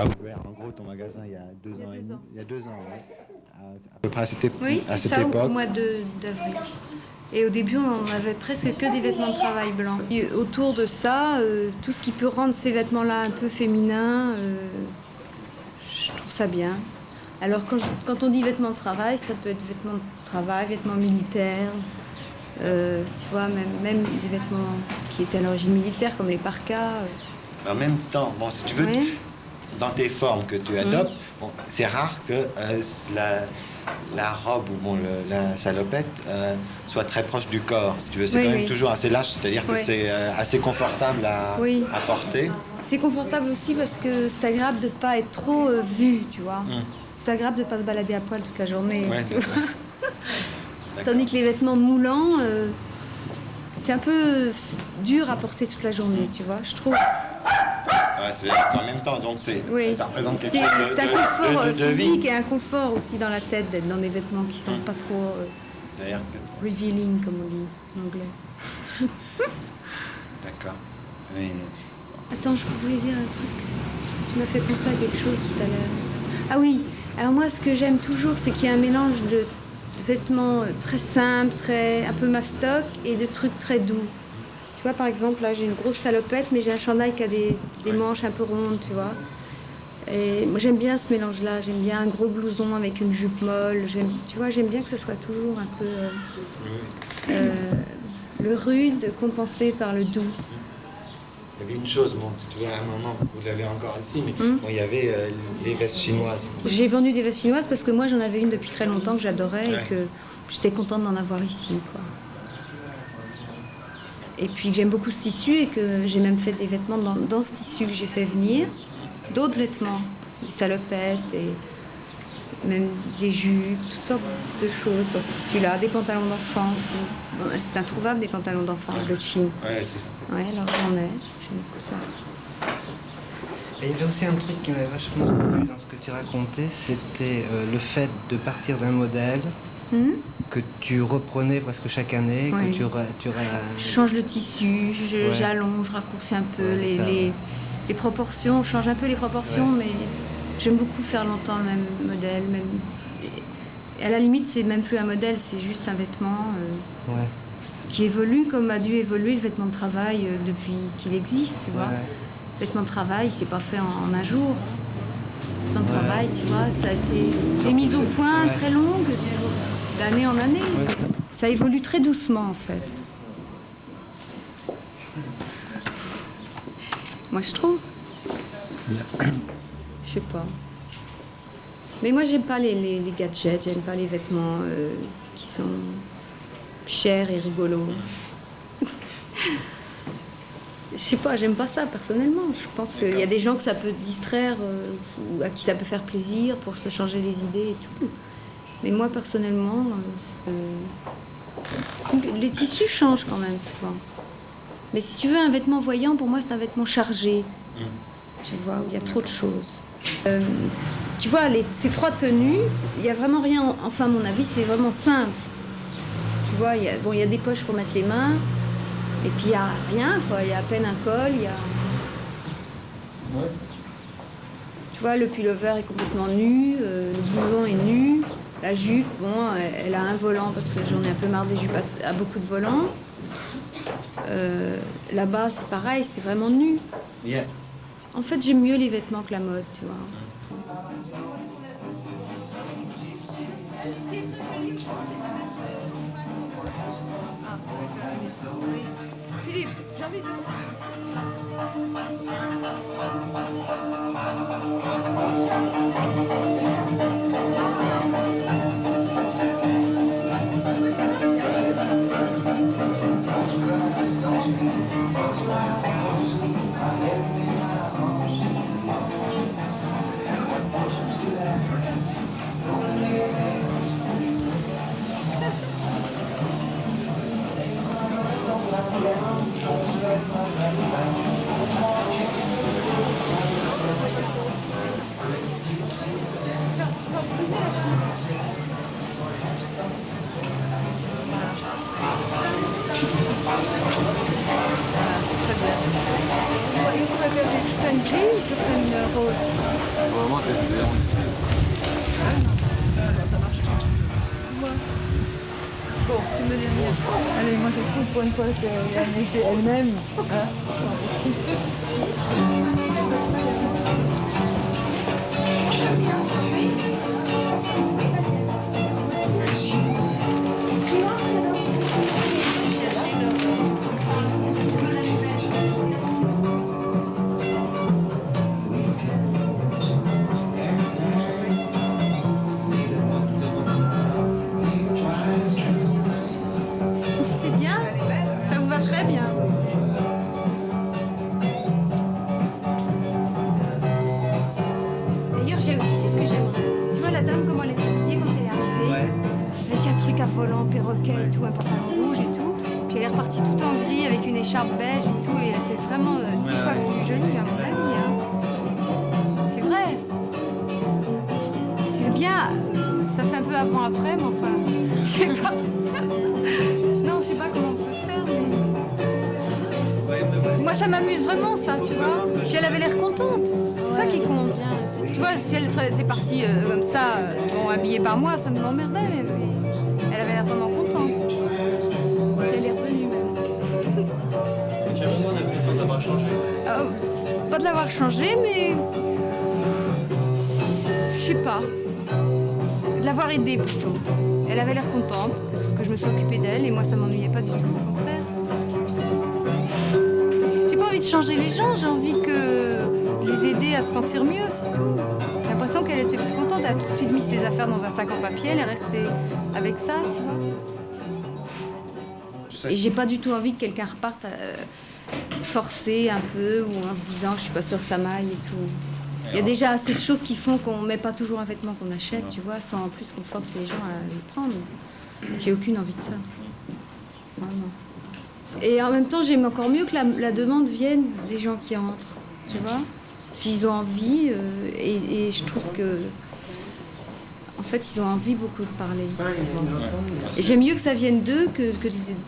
as ouvert en gros ton magasin il y a 2 ans et demi. Il y a 2 ans, ouais. À peu près à cette, Oui, à c'est cette ça, époque. au mois d'avril. Et au début, on avait presque que des vêtements de travail blancs. Et autour de ça, tout ce qui peut rendre ces vêtements-là un peu féminins, je trouve ça bien. Alors quand on dit vêtements de travail, ça peut être vêtements de travail, vêtements militaires, tu vois, même des vêtements qui étaient à l'origine militaire, comme les parkas. En même temps, bon, si tu veux, Oui. dans tes formes que tu adoptes, bon, c'est rare que la robe ou bon, la salopette soit très proche du corps. Si tu veux, c'est Oui, quand même oui. toujours assez large, c'est-à-dire que Oui. c'est assez confortable à porter. C'est confortable aussi parce que c'est agréable de ne pas être trop vu, tu vois. C'est agréable de ne pas se balader à poil toute la journée. Ouais, tu vois. D'accord. Tandis que les vêtements moulants, c'est un peu dur à porter toute la journée, tu vois, je trouve. Ouais, c'est en même temps, donc Oui, ça représente quelque c'est chose un confort de physique vie. et un confort aussi dans la tête d'être dans des vêtements qui sont pas trop D'ailleurs, revealing, comme on dit en anglais. d'accord. Mais Attends, je voulais dire un truc. Tu m'as fait penser à quelque chose tout à l'heure. Ah oui, alors moi, ce que j'aime toujours, c'est qu'il y a un mélange de vêtements très simples, un peu mastoc, et de trucs très doux. Tu vois, par exemple, là, j'ai une grosse salopette, mais j'ai un chandail qui a des manches un peu rondes, tu vois. Et moi, j'aime bien ce mélange-là. J'aime bien un gros blouson avec une jupe molle. Tu vois, j'aime bien que ce soit toujours un peu le rude compensé par le doux. il y avait une chose, bon, si tu veux, à un moment, vous l'avez encore ici, mais bon, il y avait les vestes chinoises. J'ai vendu des vestes chinoises parce que moi, j'en avais une depuis très longtemps que j'adorais Ouais. et que j'étais contente d'en avoir ici, quoi. Et puis que j'aime beaucoup ce tissu et que j'ai même fait des vêtements dans ce tissu que j'ai fait venir. D'autres vêtements, des salopettes et même des jupes, toutes sortes de choses dans ce tissu-là. Des pantalons d'enfants aussi. Bon, c'est introuvable des pantalons d'enfants bleu de Chine. Ouais, c'est ça. Ouais, alors j'en ai. J'aime beaucoup ça. Et il y avait aussi un truc qui m'avait vachement plu dans ce que tu racontais, c'était le fait de partir d'un modèle que tu reprenais presque chaque année, Ouais. que Je change le tissu, j'allonge, je raccourcis un peu les proportions, je change un peu les proportions, mais j'aime beaucoup faire longtemps le même modèle. À la limite, c'est même plus un modèle, c'est juste un vêtement qui évolue comme a dû évoluer le vêtement de travail depuis qu'il existe, tu vois. Le vêtement de travail, c'est pas fait en un jour. Le vêtement de travail, tu vois, ça a été des mises au point très longues, d'année en année. Ça évolue très doucement, en fait. Moi, je trouve. Je sais pas. Mais moi, j'aime pas les gadgets, j'aime pas les vêtements qui sont chers et rigolos. Je sais pas, j'aime pas ça personnellement. Je pense qu'il y a des gens que ça peut distraire, ou à qui ça peut faire plaisir pour se changer les idées et tout. Mais moi, personnellement, les tissus changent quand même souvent. Mais si tu veux un vêtement voyant, pour moi, c'est un vêtement chargé. Tu vois, où il y a trop de choses. Tu vois, ces 3 tenues, il n'y a vraiment rien, enfin, à mon avis, c'est vraiment simple. Tu vois, il y a des poches pour mettre les mains, et puis il n'y a rien, quoi. Il y a à peine un col, il y a... Tu vois, le pullover est complètement nu, le blouson est nu, la jupe, bon, elle a un volant, parce que j'en ai un peu marre des jupes à beaucoup de volants. Là-bas, c'est pareil, c'est vraiment nu. Yeah. En fait, j'aime mieux les vêtements que la mode, tu vois. Philippe, j'ai envie de... prenne gris ou je prenne rose? Vraiment, t'es Ça marche pas. Ouais. Bon, tu me dis rien. Allez, moi je trouve pour une fois qu'elle était elle-même. Hein. C'est bien? Ça vous va très bien. D'ailleurs, tu sais ce que j'aimerais? Tu vois la dame, comment elle est habillée quand elle est arrivée? Avec un truc à volant, perroquet et tout, un pantalon rouge et tout. Puis elle est repartie tout en gris avec une écharpe beige et tout. Et elle était vraiment 10 fois plus jolie, à mon avis. Hein. C'est vrai. C'est bien. Ça fait un peu avant-après, mais enfin, je sais pas. Non, je sais pas comment on peut faire, mais... Moi, ça m'amuse vraiment, ça, tu vois. Puis elle avait l'air contente. C'est ça qui compte. Tu vois, si elle était partie comme ça, bon, habillée par moi, ça m'emmerdait, mais elle avait l'air vraiment contente. Elle est revenue, même. Et tu as vraiment l'impression d'avoir changé? Pas de l'avoir changé, mais... Je sais pas. De l'avoir aidée, plutôt. Elle avait l'air contente, parce que je me suis occupée d'elle, et moi, ça m'ennuyait pas du tout, au contraire. J'ai pas envie de changer les gens, j'ai envie que les aider à se sentir mieux, c'est tout. J'ai l'impression qu'elle était plus contente, elle a tout de suite mis ses affaires dans un sac en papier, elle est restée avec ça, tu vois. Et j'ai pas du tout envie que quelqu'un reparte forcé un peu, ou en se disant, je suis pas sûre que ça m'aille et tout. Il y a déjà assez de choses qui font qu'on met pas toujours un vêtement qu'on achète, tu vois, sans en plus qu'on force les gens à les prendre. J'ai aucune envie de ça. Vraiment. Et en même temps, j'aime encore mieux que la demande vienne des gens qui entrent, tu vois. S'ils ont envie, et je trouve que... En fait, ils ont envie beaucoup de parler, souvent. Et j'aime mieux que ça vienne d'eux que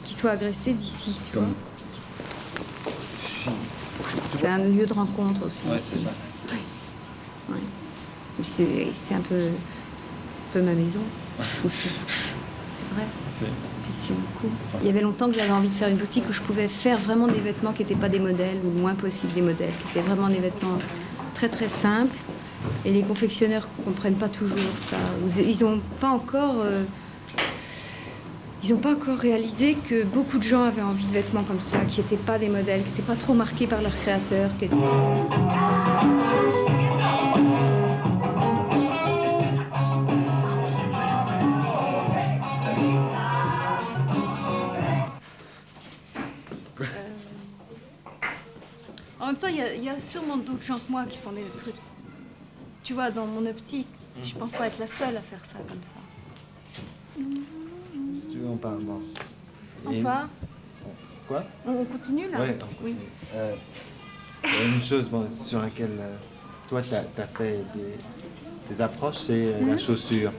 qu'ils soient agressés d'ici, tu vois. C'est un lieu de rencontre aussi. Ouais, c'est ça. Ouais. C'est un peu ma maison aussi. C'est vrai. J'y suis beaucoup. Il y avait longtemps que j'avais envie de faire une boutique où je pouvais faire vraiment des vêtements qui n'étaient pas des modèles, ou le moins possible des modèles, qui étaient vraiment des vêtements très très simples. Et les confectionneurs ne comprennent pas toujours ça. Ils n'ont pas encore... Ils n'ont pas encore réalisé que beaucoup de gens avaient envie de vêtements comme ça, qui n'étaient pas des modèles, qui n'étaient pas trop marqués par leur créateur. En même temps, il y a sûrement d'autres gens que moi qui font des trucs. Tu vois, dans mon optique, je pense pas être la seule à faire ça comme ça. Si tu veux, on parle. Bon. On part. Quoi? On continue là? Ouais, on continue. Il y a une chose sur laquelle toi, tu as fait des approches, c'est la chaussure.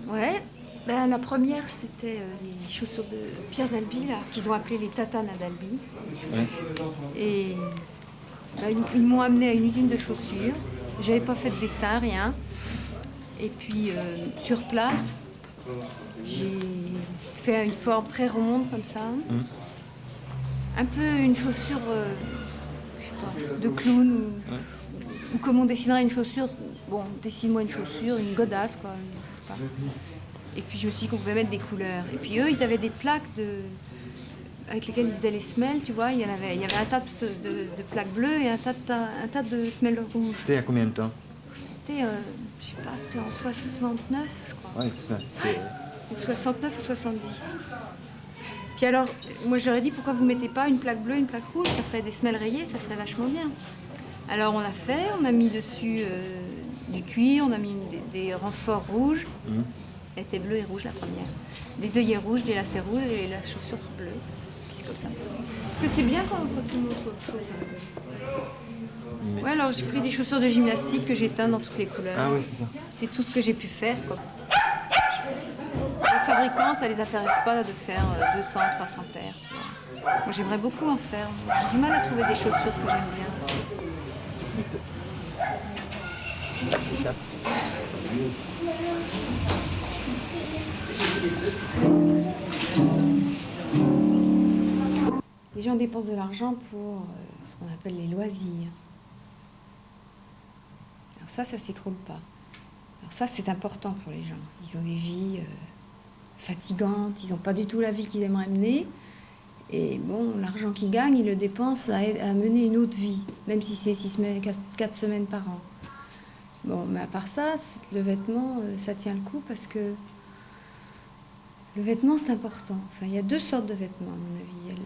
Ouais. Ben, la première, c'était les chaussures de Pierre Dalby, là, qu'ils ont appelées les tatanes à Dalby. Ouais. Et ben, ils m'ont amené à une usine de chaussures. J'avais pas fait de dessin, rien. Et puis, sur place, j'ai fait une forme très ronde, comme ça. Un peu une chaussure, je sais pas, de clown, ou comme on dessinerait une chaussure. Bon, dessine-moi une chaussure, une godasse, quoi. Je sais pas. Et puis je me suis dit qu'on pouvait mettre des couleurs. Et puis eux, ils avaient des plaques avec lesquelles ils faisaient les semelles, tu vois. Il y avait un tas de plaques bleues et un tas de semelles rouges. C'était il y a combien de temps? C'était, je sais pas, c'était en 69, je crois. Ouais, c'est ça. C'était... Ou 69 ou 70. Puis alors, moi je leur ai dit, pourquoi vous mettez pas une plaque bleue, une plaque rouge? Ça ferait des semelles rayées, ça serait vachement bien. Alors on l'a fait, on a mis dessus du cuir, on a mis des renforts rouges. Elle était bleue et rouge la première. Des œillets rouges, des lacets rouges et la chaussure bleue. Puis c'est comme ça. Parce que c'est bien quand tu montres autre chose. Ouais, alors j'ai pris des chaussures de gymnastique que j'ai teintes dans toutes les couleurs. Ah oui, c'est ça. C'est tout ce que j'ai pu faire, quoi. Les fabricants, ça les intéresse pas de faire 200, 300 paires, tu vois. Moi j'aimerais beaucoup en faire. J'ai du mal à trouver des chaussures que j'aime bien. Les gens dépensent de l'argent pour ce qu'on appelle les loisirs. Alors ça s'écroule pas. Alors ça, c'est important pour les gens. Ils ont des vies fatigantes, ils n'ont pas du tout la vie qu'ils aimeraient mener. Et bon, l'argent qu'ils gagnent, ils le dépensent à mener une autre vie, même si c'est 4 semaines par an. Bon, mais à part ça, le vêtement, ça tient le coup parce que le vêtement, c'est important. Enfin, il y a 2 sortes de vêtements, à mon avis. Il y a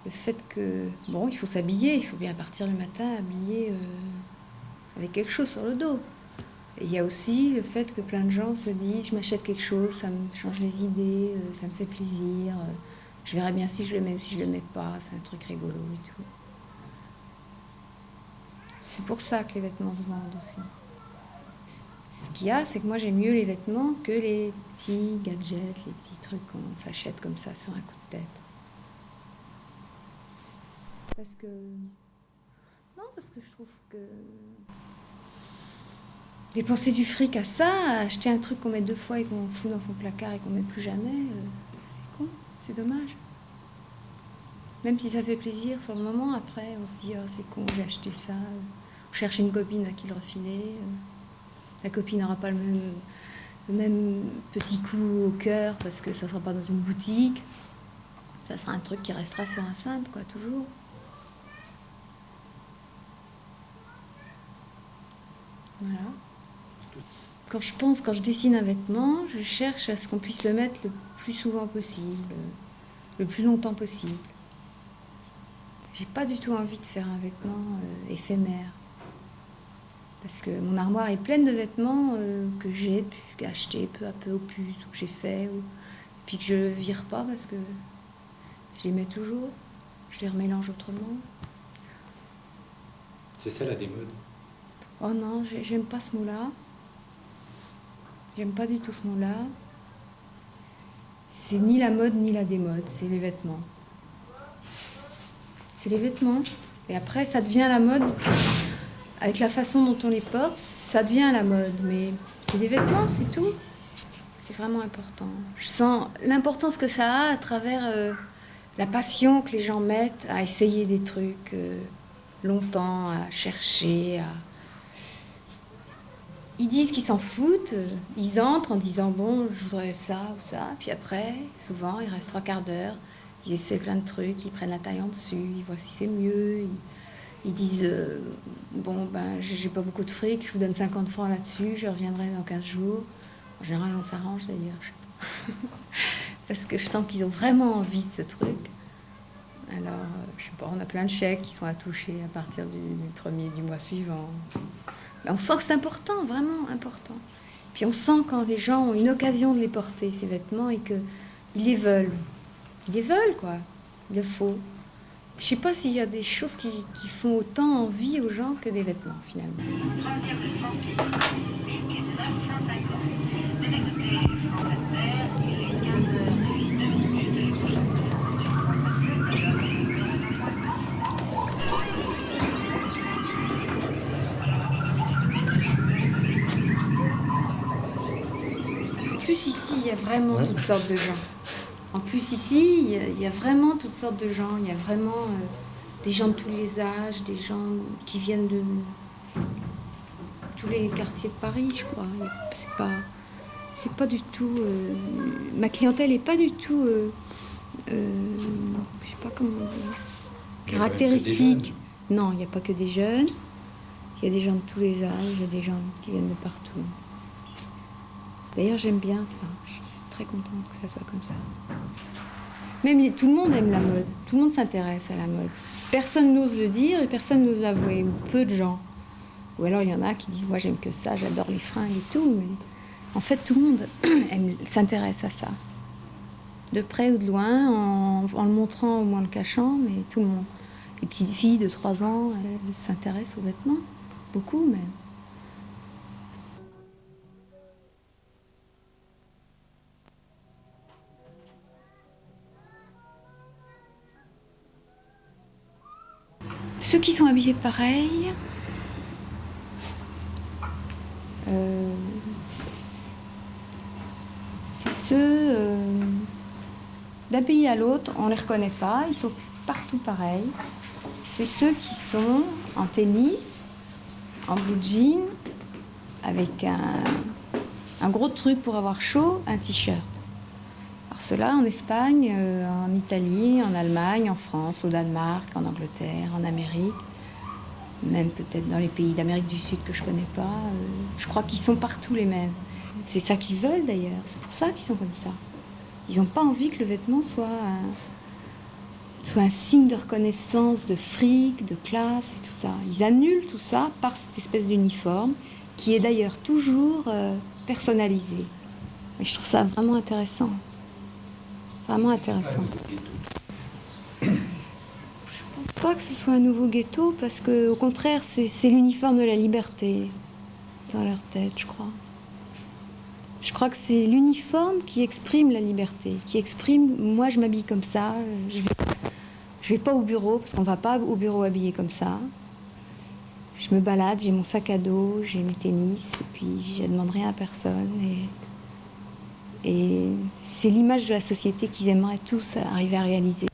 le fait que, bon, il faut s'habiller, il faut bien partir le matin habillé avec quelque chose sur le dos. Et il y a aussi le fait que plein de gens se disent, je m'achète quelque chose, ça me change les idées, ça me fait plaisir, je verrai bien si je le mets ou si je le mets pas, c'est un truc rigolo et tout. C'est pour ça que les vêtements se vendent aussi. Ce qu'il y a, c'est que moi j'aime mieux les vêtements que les petits gadgets, les petits trucs qu'on s'achète comme ça sur un coup de tête. Parce que je trouve que dépenser du fric à ça, à acheter un truc qu'on met 2 fois et qu'on fout dans son placard et qu'on met plus jamais, c'est con, c'est dommage. Même si ça fait plaisir sur le moment, après on se dit oh, c'est con, j'ai acheté ça. On cherche une copine à qui le refiler. La copine n'aura pas le même petit coup au cœur parce que ça ne sera pas dans une boutique. Ça sera un truc qui restera sur un cintre, quoi, toujours. Voilà. Quand je dessine un vêtement, je cherche à ce qu'on puisse le mettre le plus souvent possible, le plus longtemps possible. J'ai pas du tout envie de faire un vêtement éphémère. Parce que mon armoire est pleine de vêtements que j'ai achetés peu à peu au puce, ou que j'ai fait, puis que je ne vire pas parce que je les mets toujours, je les remélange autrement. C'est ça la démode. Oh non, j'aime pas ce mot-là. J'aime pas du tout ce mot-là. C'est ni la mode ni la démode, c'est les vêtements. C'est les vêtements. Et après, ça devient la mode. Avec la façon dont on les porte, ça devient la mode. Mais c'est des vêtements, c'est tout. C'est vraiment important. Je sens l'importance que ça a à travers la passion que les gens mettent à essayer des trucs longtemps, à chercher, à... Ils disent qu'ils s'en foutent, ils entrent en disant bon, je voudrais ça ou ça, puis après, souvent, il reste 3/4 d'heure, ils essaient plein de trucs, ils prennent la taille en dessus, ils voient si c'est mieux, ils disent bon, ben, j'ai pas beaucoup de fric, je vous donne 50 francs là-dessus, je reviendrai dans 15 jours. En général, on s'arrange d'ailleurs, je sais pas. Parce que je sens qu'ils ont vraiment envie de ce truc. Alors, je sais pas, on a plein de chèques qui sont à toucher à partir du 1er du mois suivant. On sent que c'est important, vraiment important. Puis on sent quand les gens ont une occasion de les porter, ces vêtements, et qu'ils les veulent. Ils les veulent, quoi. Il le faut. Je sais pas s'il y a des choses qui font autant envie aux gens que des vêtements, finalement. Ici, il y a vraiment toutes sortes de gens. En plus, ici, il y a vraiment toutes sortes de gens. Il y a vraiment des gens de tous les âges, des gens qui viennent de tous les quartiers de Paris, je crois. C'est pas du tout... ma clientèle n'est pas du tout... je sais pas comment dire... caractéristique. Non, il n'y a pas que des jeunes. Il y a des gens de tous les âges. Il y a des gens qui viennent de partout. D'ailleurs, j'aime bien ça. Je suis très contente que ça soit comme ça. Même tout le monde aime la mode. Tout le monde s'intéresse à la mode. Personne n'ose le dire et personne n'ose l'avouer. Ou peu de gens. Ou alors, il y en a qui disent « Moi, j'aime que ça, j'adore les fringues et tout. » Mais en fait, tout le monde s'intéresse à ça. De près ou de loin, en le montrant ou en le cachant, mais tout le monde. Les petites filles de 3 ans, elles s'intéressent aux vêtements. Beaucoup, même. Ceux qui sont habillés pareil, C'est ceux d'un pays à l'autre, on ne les reconnaît pas, ils sont partout pareils. C'est ceux qui sont en tennis, en blue jean, avec un gros truc pour avoir chaud, un t-shirt. Alors ceux-là en Espagne, en Italie, en Allemagne, en France, au Danemark, en Angleterre, en Amérique, même peut-être dans les pays d'Amérique du Sud que je ne connais pas. Je crois qu'ils sont partout les mêmes. C'est ça qu'ils veulent d'ailleurs, c'est pour ça qu'ils sont comme ça. Ils n'ont pas envie que le vêtement soit un signe de reconnaissance, de fric, de classe et tout ça. Ils annulent tout ça par cette espèce d'uniforme qui est d'ailleurs toujours personnalisé. Et je trouve ça vraiment intéressant. Vraiment intéressant. Je pense pas que ce soit un nouveau ghetto parce que, au contraire, c'est l'uniforme de la liberté dans leur tête, je crois. Je crois que c'est l'uniforme qui exprime la liberté, qui exprime, moi je m'habille comme ça, je vais pas au bureau, parce qu'on va pas au bureau habillé comme ça. Je me balade, j'ai mon sac à dos, j'ai mes tennis, et puis je ne demande rien à personne. Et c'est l'image de la société qu'ils aimeraient tous arriver à réaliser.